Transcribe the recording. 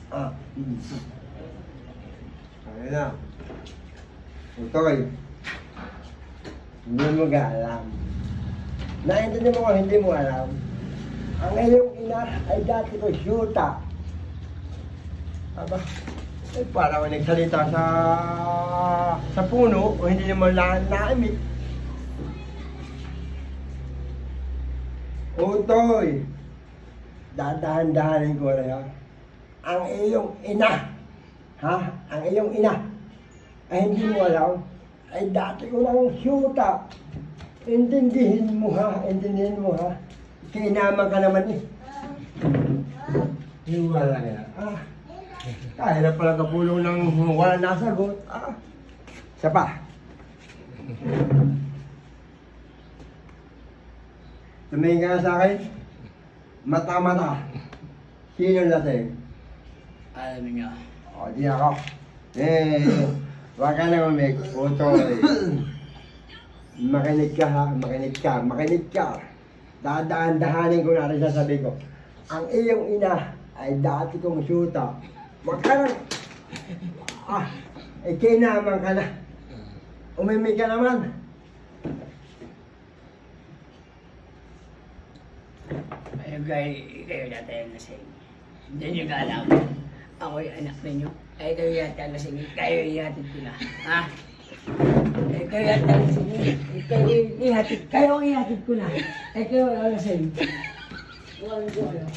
Ah. Ayun na. Utoy. Hindi mo alam. Naintindihan mo kung hindi mo alam. Ang iyong ina ay dati ko syuta. Aba, ay parang nagsalita sa puno o hindi naman naimik. Utoy, dadahan-dahanin ko na yan. Ang iyong ina, ang iyong ina, ay hindi mo alam, ay dati ko lang syuta. Intindihin mo ha. Kainaman ka naman eh. Hiwala yan. Kaya na pala kapulong ng walang nasagot. Isa pa. Tumingin ka na sa akin. Mata-mata. Sino lasing? Alam niyo. O, di ako. Huwag ka na umik. Utoy. Makinig ka ha. Makinig ka. Dadaan-dahanin ko na rin sasabihin ko. Ang iyong ina ay dati kong syuta. Huwag ka na. Kinaman ka na. Umimik ka naman. Kayo yata yung lasing. Hindi nyo ka alam. Ako'y anak ninyo. Ay kayo yata ang lasing. Kayo ihatid ko na. Kayo yata ang lasing. Kayo ang ihatid ko na. Kayo ang lasing. Walang ko alam.